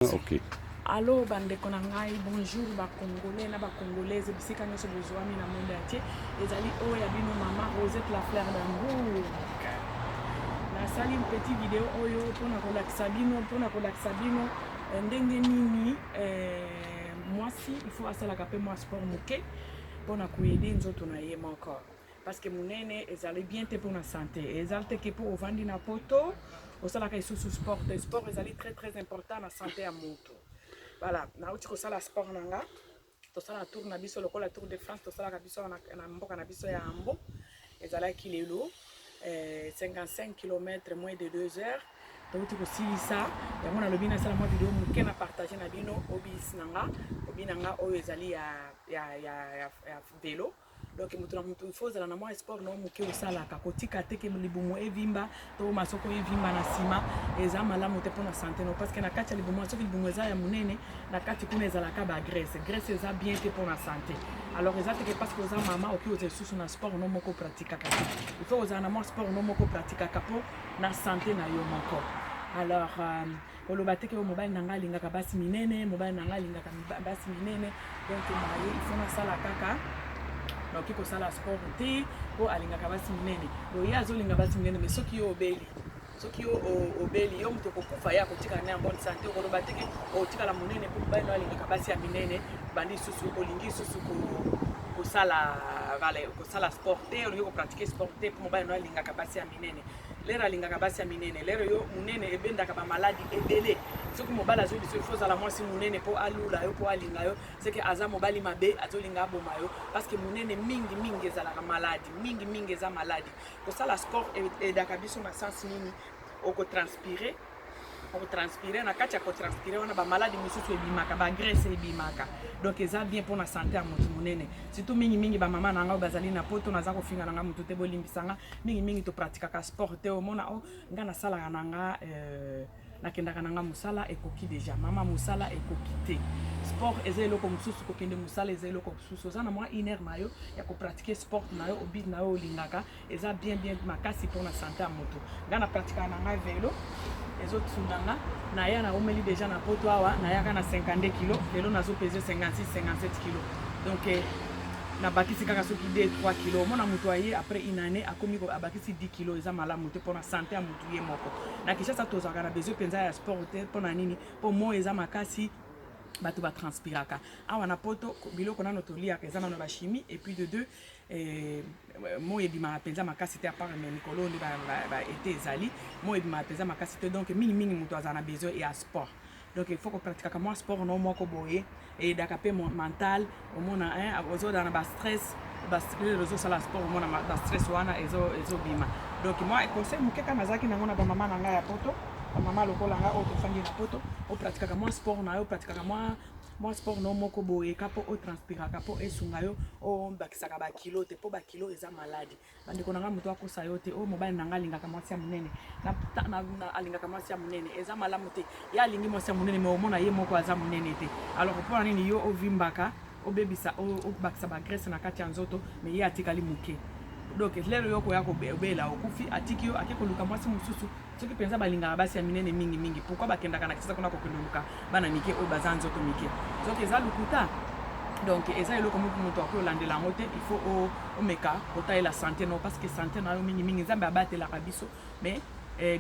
Ok. Allô, bande konangai, bonjour, ba Congolais, na ba Congolaise, bisika nyoso bozwami na monde entier. Ezali oyo ya bino mama Rosette la fleur d'amour. Nasali une petite vidéo oyo pona kolakisa bino ndenge nini mwasi il faut asalaka pe mwa sport moke pona koyede nzoto na ye moko. Parce que munene ezali bien te pour la santé. Ezali te ke pour ovandi na poto, osalaka isusu sport. Sport ezali très important na santé ya moto. Voilà, nauti kosala sport nanga. Tosala tour na biso lokola Tour de France, tosala biso na mboka na biso ya Ambo. Ezalaki lelo 55 km moins de 2 heures. Touti kosilisa. Yango na lobi na sala mwa vidéo moke na partager na bino obis nanga oyo ezali ya vélo. Donc il faut que na sport no muke osalaka kotika te ke libumu evimba to masoko evimba na sima eza malamu te pona santé no parce que na kati ya libumu soki libumu eza ya munene na kati kuna ezalaka ba graisse eza bien te pona santé. Alors eza te parce que oza mama oki oza susu na sport no moko pratikaka il faut oza na sport no moko pratikaka po na santé na yo moko. Alors oloba te ke mobile nanga lingaka basi minene mobile nanga lingaka basi minene donc il faut na sala kaka donc il faut sala sport te po alingaka basi minene do ya zolinga basi minene mais soki yo obeli yo mto kokufa ya kotika na bonne santé oloba te ke otika la munene po ba no alingaka basi ya minene bandi susu olingi susu ko sala sport te olingi ko pratiquer sport te po ba no alingaka basi ya minene lera alingaka basi ya minene lero yo munene ebendaka ba maladie ebele soki mobala zo biso faut la mwasi munene po alula yo po alinga yo c'est que aza mobali mabe azolinga aboma yo parce que munene mingi ezalaka maladie mingi eza maladie ko sala sport edaka biso na sens nini oko transpirer na kati ya kotranspire wana ba maladie misusu ebimaka ba graisse ebimaka donc eza bien pour la santé ya moto munene surtout mingi ba mama nanga bazali na poto naza kofinga nanga moto te bolimbisanga mingi to pratikaka sport te omona o nga na sala nanga nakendaka nanga musala ekoki déjà mama musala ekoki te sport eza eloko mosusu kokende musala eza eloko mosusu oza na mwa iner na yo ya kopratike sport na yo obit na yo olingaka eza bien makasi pour la santé ya moto nga na pratikaka nanga velo ezotsunanga na ya na omeli déjà na poto awa na yaka na 52 kg lelo nazo peser 56 57 kg donc na bakisi kaka soki 2-3 kg mona mutu aye après une année akomi ko abakisi 10 kg eza malamu te pona santé ya mutu ye moko na kishasa tozaka na besoin penza ya sport te pona nini po mo eza makasi bato ba transpiraka awa na poto biloko nano toliaka eza nano ba chimie et puis de deux mo ebima penza makasi te à part mais mikolo ndi ba été ezali mo ebima penza makasi te donc mingi mutu azana besoin et à sport donc il faut qu'on pratique comme sport no moko boye et d'akape mental au mona ozo dans ba stress rezo sala sport au mona ba stress wana ezo bima donc moi conseil mukeka nazaki nangona ba mama nanga ya poto mama lokola nga o tofandi na poto o pratikaka mwa sport na yo pratikaka mwa sport no moko boye kapo o transpiraka po esunga yo o bakisaka ba kilo te po ba kilo eza maladie bandeko nanga muto akosa yo te o mobile nanga lingaka mwasi ya munene na alingaka mwasi ya munene eza malamu te ya alingi mwasi ya munene mais omona ye moko aza munene te alors mpona nini yo ovimbaka obebisa obakisa ba graisse na kati ya nzoto mais ye atikali muke donc lelo yoko yako bela okufi atiki yo akekoluka mwasi mususu soki penza balingaka basi ya minene mingi pourquoi bakendaka na kisa kuna kokenduluka bana mike oyo baza nzoto mike soki eza lukuta donc eza eloko moko moto akolandela yango te il faut omeka kotalela santé no parce que santé na yo mingi nzambe abatelaka biso mais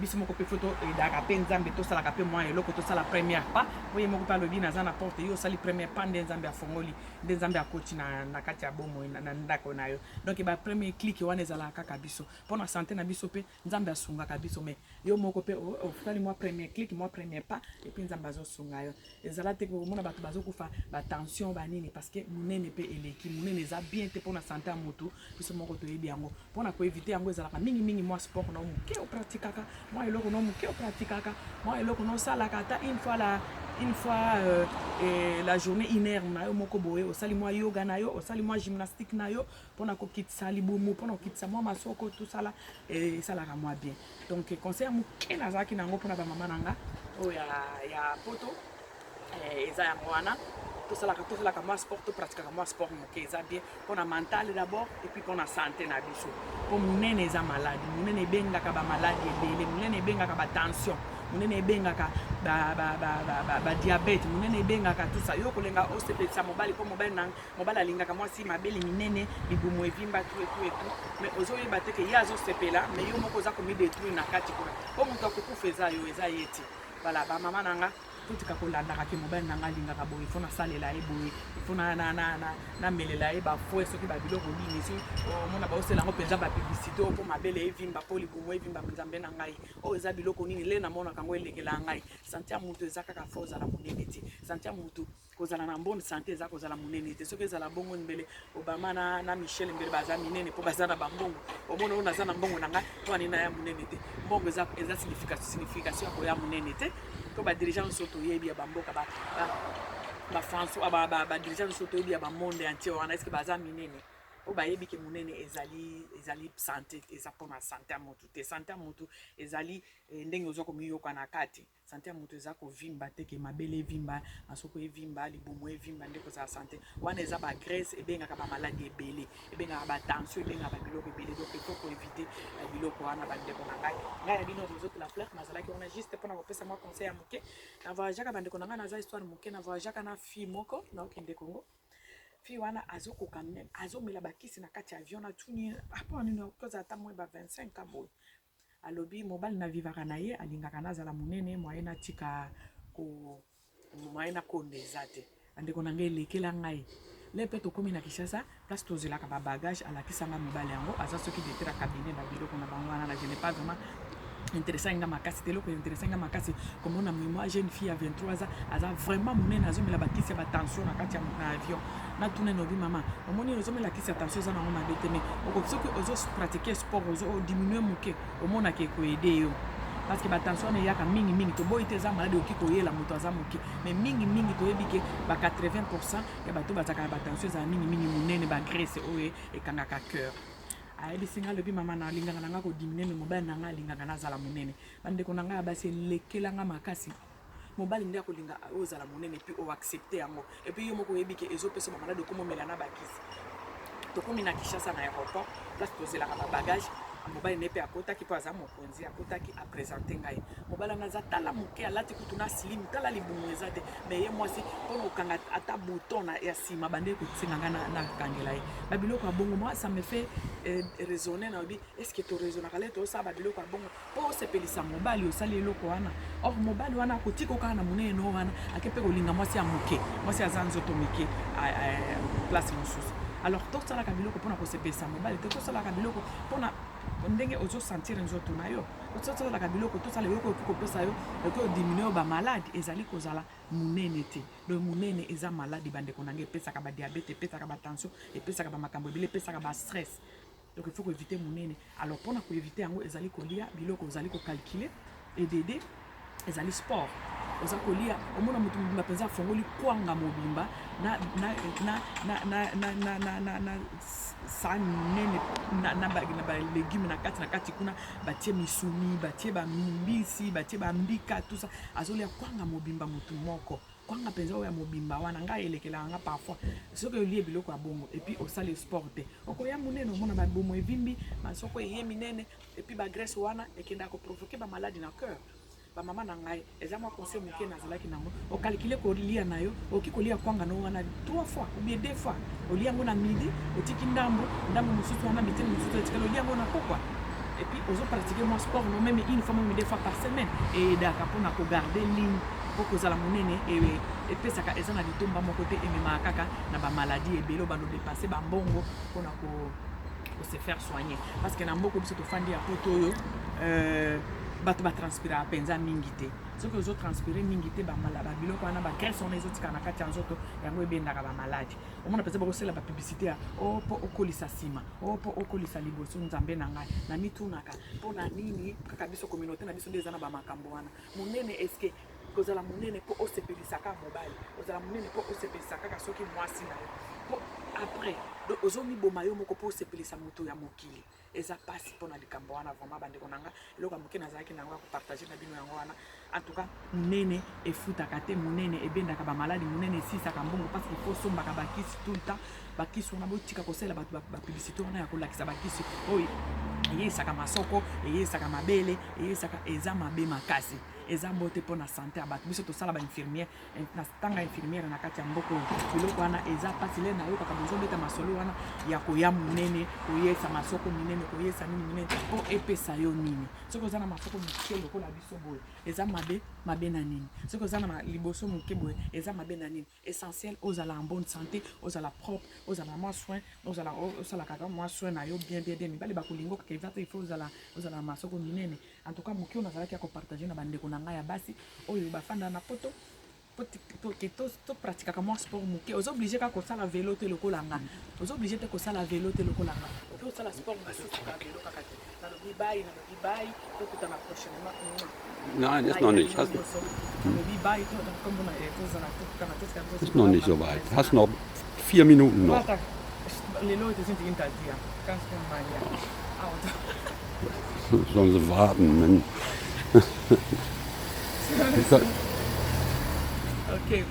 biso moko pe photo edaka pe nzambe tosalaka pe mwa eloko tosala première pas oye moko pe alobi naza na porte yo osali première pas nde nzambe afongoli nde nzambe akoti na kati ya bomo na ndako na yo donc ba premier clic wana ezalaka kaka biso mpona santé na biso pe nzambe asungaka biso mais yo moko pe ofutali mwa premier clic mwa premier pas et puis nzambe azosunga yo ezala te komona bato bazokufa batension banini parce que munene pe eleki munene eza bien te mpona santé ya motu biso moko toyebi yango mpona koevite yango ezalaka mingi mwa sport na moke opratikaka moi eloko no muke pratikaka moi eloko no salaka ata une fois la journée iner na yo moko boye osali moi yoga na yo osali moi gymnastique na yo pona kokitisa libumu pona kokitisa moi masoko tout ça là et salaka moi bien donc conseil muke nazaki nango pona ba mama nanga o ya poto eza ya mwana tosalaka mwa sport topratikaka mwa sport moke eza bien mpona mental d'abord et puis mpona santé na biso po munene eza maladi munene ebengaka bamaladi ebele munene ebengaka batension monene ebengaka ba diabète, monene ebengaka tout ça. Yo kolenga osepelisa mobali po mobali alingaka mwasi mabele minene libumu evimba tout et tout, mais ozoyeba te ke ye azosepela mais yo moko oza komidétruire na kati kuna po moto akokufa eza yo eza ye ti. Voilà, bamama nanga totika kolandaka ke mobali nanga alingaka boye fo nasalela ye boye fo namelela ye bafue soki babiloko nini si omona baosala yango mpenza bapiblisité oyo mpo mabele evimba mpo libumu evimba nzambe na ngai oyo eza biloko nini le namonaka yango elekela ngai. Sante ya motu eza kaka fo ozala monene ti. Sante ya motu kozala na bonne santé eza kozala monene te. Soki ezala bongo mbele Obama na Michel mbele baza minene mpo baza na bambongo omona oyo naza na mbongo na ngai mpo anina ya monene te. Mbongo eza signification ya koya monene te. To ba dirigeant soto yebi ya bamboka ba François ba dirigeant soto yebi ya ba monde entier wana est-ce que baza minene o ba yebi ke monene ezali santé eza pona santé ya motu te. Santé ya motu ezali ndenge ozo komiyoka na kati. Santé ya motu eza ko vimba te ke mabele vimba masoko evimba libumu evimba ndeko za santé wana eza ba graisse ebengaka ba maladie ebele ebengaka ba tension ebengaka ba biloko ebele donc il faut ko éviter biloko wana ba ndeko na ngai ya bino zoto la fleur nazalaki on a juste pona kopesa moi conseil ya moke na voyage ba ndeko na ngai na za histoire moke na voyage na fille moko na okende Congo fille wana azokoka même azomela bakisi na kati ya avion na tuni apo nini okoza ata moi ba 25 ans boy alobi mobali na vivaka na ye alingaka nazala monene moye na tika ko moye na kondeza te andeko na ngai elekela ngai le pe tokomi na Kinshasa place tozelaka ba bagage alakisanga mobali yango aza soki detera cabinet ba biloko na bango wana je n'ai pas vraiment intéressant nga makasi te loko intéressant nga makasi comme on a moi jeune fille à 23 ans aza vraiment monene azomela bakisi ba tension na kati ya avion na tuna no bi mama omoni ozomela kisi ya tension za na ngoma bete mais soki ozo pratiquer sport ozo diminuer moke omona ke ko aider yo parce que ba tension ne yaka mingi to boy te za malade okiko yela moto aza moke mais mingi to yebike ba 80% ya bato bazaka ba tension za mingi monene ba graisse oye ekangaka cœur ayebisinga lobi mama na linganga nanga ko diminuer mais mobali nanga linganga nazala monene bandeko nanga basi lekelanga makasi mobali ndia kolinga ozala monene puis o accepter yango et puis yo moko yebike ezopesa ba malade komomela na bakisi tokomi na Kinshasa na aéroport place tozelaka ba bagage mobali nepe akotaki po aza mokonzi akotaki apresente ngai mobali naza tala moke alati kutuna slim tala libumu eza te mais ye mwasi mpona okanga ata bouton ya nsima bande kosenga nga na kangela ye babiloko ya bongo moi ça me fait raisonner na obi est ce que toraisonnaka le tosala babiloko ya bongo mpo osepelisa mobali osali eloko wana or mobali wana akotika okaka na monene no wana ake mpe kolinga mwasi ya moke mwasi aza nzoto moke place mosusu alors tosalaka biloko mpona kosepelisa mobali te tosalaka biloko mpona ndenge ozo sentir nzoto na yo tosalaka biloko tosala biloko okopesa yo okodiminuer ba malade ezali kozala monene te le monene eza malade bandeko na ngai epesaka ba diabète epesaka ba tension epesaka ba makambo ebele epesaka ba stress donc il faut ko éviter monene alors mpona ko éviter yango ezali kolia biloko ozali ko calculer EDD ezali sport oza kolia omona mutu mobimba penza fongoli kwanga mobimba na sa nene na ba légumes na kati kuna batie misuni batie ba mbisi batie ba mbika tout ça azolia kwanga mobimba mutu moko kwanga penza oya mobimba wana ngai elekela nga parfois soki olie biloko ya bongo et puis osala sport te okoya munene omona ba bomo evimbi masoko eye minene et puis ba graisse wana ekenda ko provoquer ba maladie na cœur ba mama na ngai eza mwa conseil moke nazalaki nango o calculer ko lia na yo okikolia kwanga no wana 3 fois ou bien 2 fois olia ngo na midi otiki ndambo mosusu wana miteni mosusu etikala olia ngo na pokwa et puis ozo pratiquer mon sport no même une fois même 2 fois par semaine et daka pona ko garder ligne pour kozala monene et pesaka eza na litomba moko te emema kaka na ba maladie ebelo bando dépasser ba mbongo pona ko se faire soigner parce que na mboko biso to fandi ya poto yo bato ba transpira penza mingi te soki ozo transpirer mingi te ba malaba biloko wana ba graisse on ezotika na kati ya nzoto yango ebendaka ba maladi omona penza bakosala ba publicité ya po okolisa sima po okolisa liboso nzambe na ngai na mitunaka mpona nini kaka biso communauté na biso nde eza na ba makambo wana monene eske kozala monene po osepelisaka mobali ozala monene po osepelisaka kaka soki mwasi na yo po après ozomi boma yo moko po osepelisa moto ya mokili eza pasi mpona likambo wana vraiment bandeko nanga eloko ya moke nazalaki nango ya kopartage na bino yango wana en tout cas monene efutaka te monene ebendaka bamaladi monene esisaka mbongo parce qu'il faut sombaka bakisi tout le temps bakisi wana botika kosala bato bapublicité wana ya kolakisa bakisi oyo eyesaka masoko eyesaka mabele eyesaka eza mabe makasi eza mbote mpona santé ya bato biso tosala bainfirmière na tanga infirmière na kati ya mboka biloko wana eza mpasi le nayokaka bozobeta masolo wana ya koya monene koyesa masoko minene koyesa nini minene mpo epesa yo nini soki oza na masoko moke lokola biso boye eza mabe na nini soki oza na liboso moke boye eza mabe na nini essentiel ozala en bonne santé ozala propre ozala mwa soin ozala kaka mwa soin na yo bien mibali bakolingo kaka eza te il faut ozala na masoko minene en tout cas moke nazalaki ya kopartage na bandeko na ngai ya basi oyo bafanda na poto to pratikaka mwa sport moke oza oblige kaka kosala vélo te lokola nga oza oblige te kosala vélo te lokola nga oke osala sport mosusu ka vélo kaka te nalobi bai tokutana prochainement Nein, ist noch nicht. Ist noch nicht so weit. Hast noch 4 Minuten noch. Die Leute sind hinter dir. Kannst du mal hier. Sollen sie warten. Ok,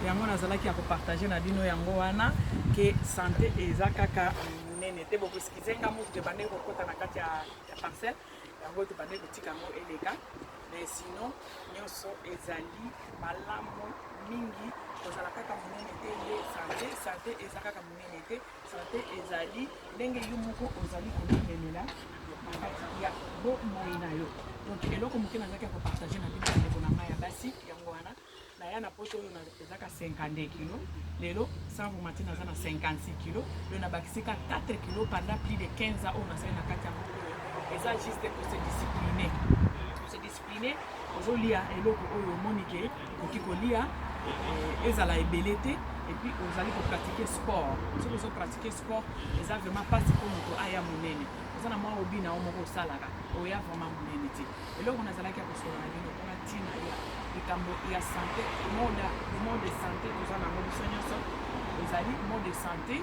yango nazalaki ya kopartage na bino yango wana ke santé eza kaka nene te bokosikizenga motu te bande kokota na kati ya parcelle yango te bande kotika yango eleka mais sinon nyonso ezali malamu mingi kozala kaka monene te nde santé eza kaka monene te santé ezali ndenge yo moko ozali komemelela na kati ya bomoi na yo donc eloko moke nazalaki ya kopartage na bino bandeko na ngai ya basi yango wana naya na poto oyo ezaka 52 kilo lelo sans vous mentir naza na 56 kilo lelo nabakisika 4 kilo pendant plus de 15 ans oyo nasali na kati ya moko oyo eza juste pour se discipliner ozolia eloko oyo omoni ke okoki kolia ezala ebele te et puis ozali kopratique sport soki ozopratique sport eza vraiment mpasi mpo moto aya monene oza na mwa obi na yo moko osalaka oya vraiment monene te eloko nazalaki ya kosola na bino mpona ntina ya likambo ya santé mode de santé toza nango biso nyonso ezali mode de santé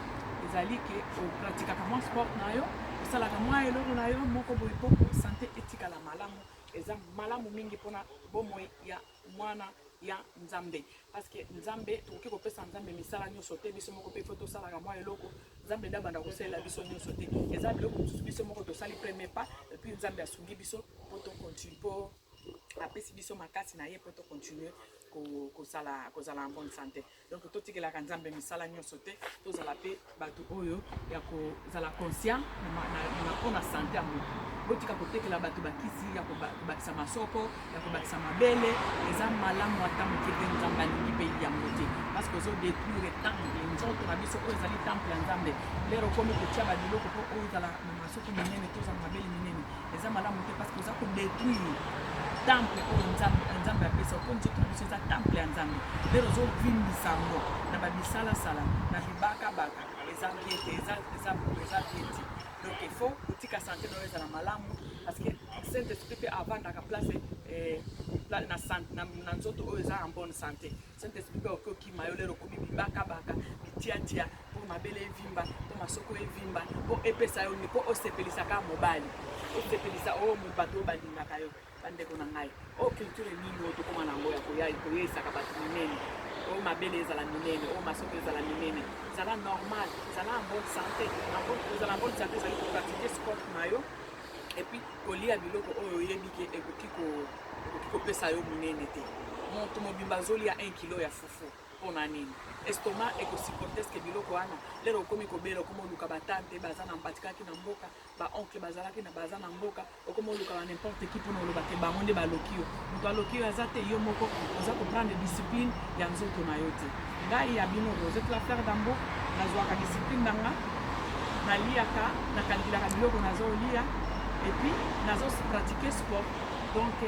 ezali ke opratikaka mwa sport na yo osalaka mwa eloko na yo moko boye mpo santé etikala malamu eza malamu mingi mpona bomoi ya mwana ya nzambe parce que nzambe tokoki kopesa nzambe misala nyonso te biso moko mpe fo tosalaka mwa eloko nzambe nde abanda kosalela biso nyonso te eza biloko mosusu biso moko tosali premier pas epuis nzambe asungi biso mpo tocontinue mpo apesi biso makasi na ye mpo tocontinue kozala en bonne santé donc totikelaka nzambe misala nyonso te tozala mpe bato oyo ya kozala conscient na mpona santé ya motu botika kotekela bato bakisi ya kobakisa masoko ya kobakisa mabele eza malamu ata moke te nzambe alingi mpe yango te parce que ozodétruire temple nzoto na biso oyo ezali temple ya nzambe lero okomi kotia babiloko mpo oyo ozala na masoko minene to ozala mabele minene eza malamu te parce que oza kodétruire temple oyo nzambe apesa mpo nzoto na biso eza temple ya nzambe lero ozovimbisa yango na babisalasala na bibakabaka eza bien te eza bien te donc il faut kotika santé na oyo ezala malamu parce que saint esprit mpe avandaka place na nzoto oyo eza en bonne santé saint esprit mpe okokima yo lero okomi bibakabaka bitiatia mpo mabele evimba mpo masoko evimba mpo epesa yo mpo osepelisaka mobali osepelisa oyo bato oyo balingaka yo bandeko na ngai oyo culture nini oyo tokoma nango ya koyesaka bato minene oyo mabele ezala minene oyo masoko ezala minene ezala normal ezala en bonne santé ezala en bonne santé ezali kopratique sport na yo epuis kolia biloko oyo oyebi ke ekoki kopesa yo minene te moto mobimba azolia 1 kilo ya fufu mpona nini estomac ekosupporte eske biloko wana lero okomi kobela okomi oluka batante baza na batikaki na mboka baoncle bazalaki na baza na mboka okomi oluka ba n'importe qui mpona oloba te bango nde baloki yo moto aloki yo aza te yo moko oza koprendre discipline ya nzoto na yo te ngai ya bino rosette la fleur dambo nazwaka discipline nanga naliaka nakalkulaka biloko nazolia epuis nazopratique sport donc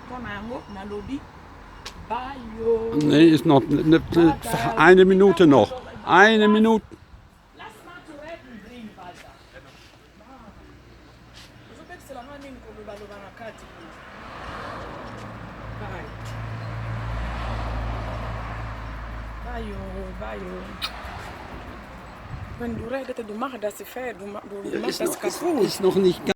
mpona yango nalobi Nee, ist noch eine Minute noch. Eine Minute. Lass mal zu reden, bring weiter. Uzobekisela nini kolobaloba na kati bayo wenn du redest, du machst das fair, du machst das kaputt. Ist noch nicht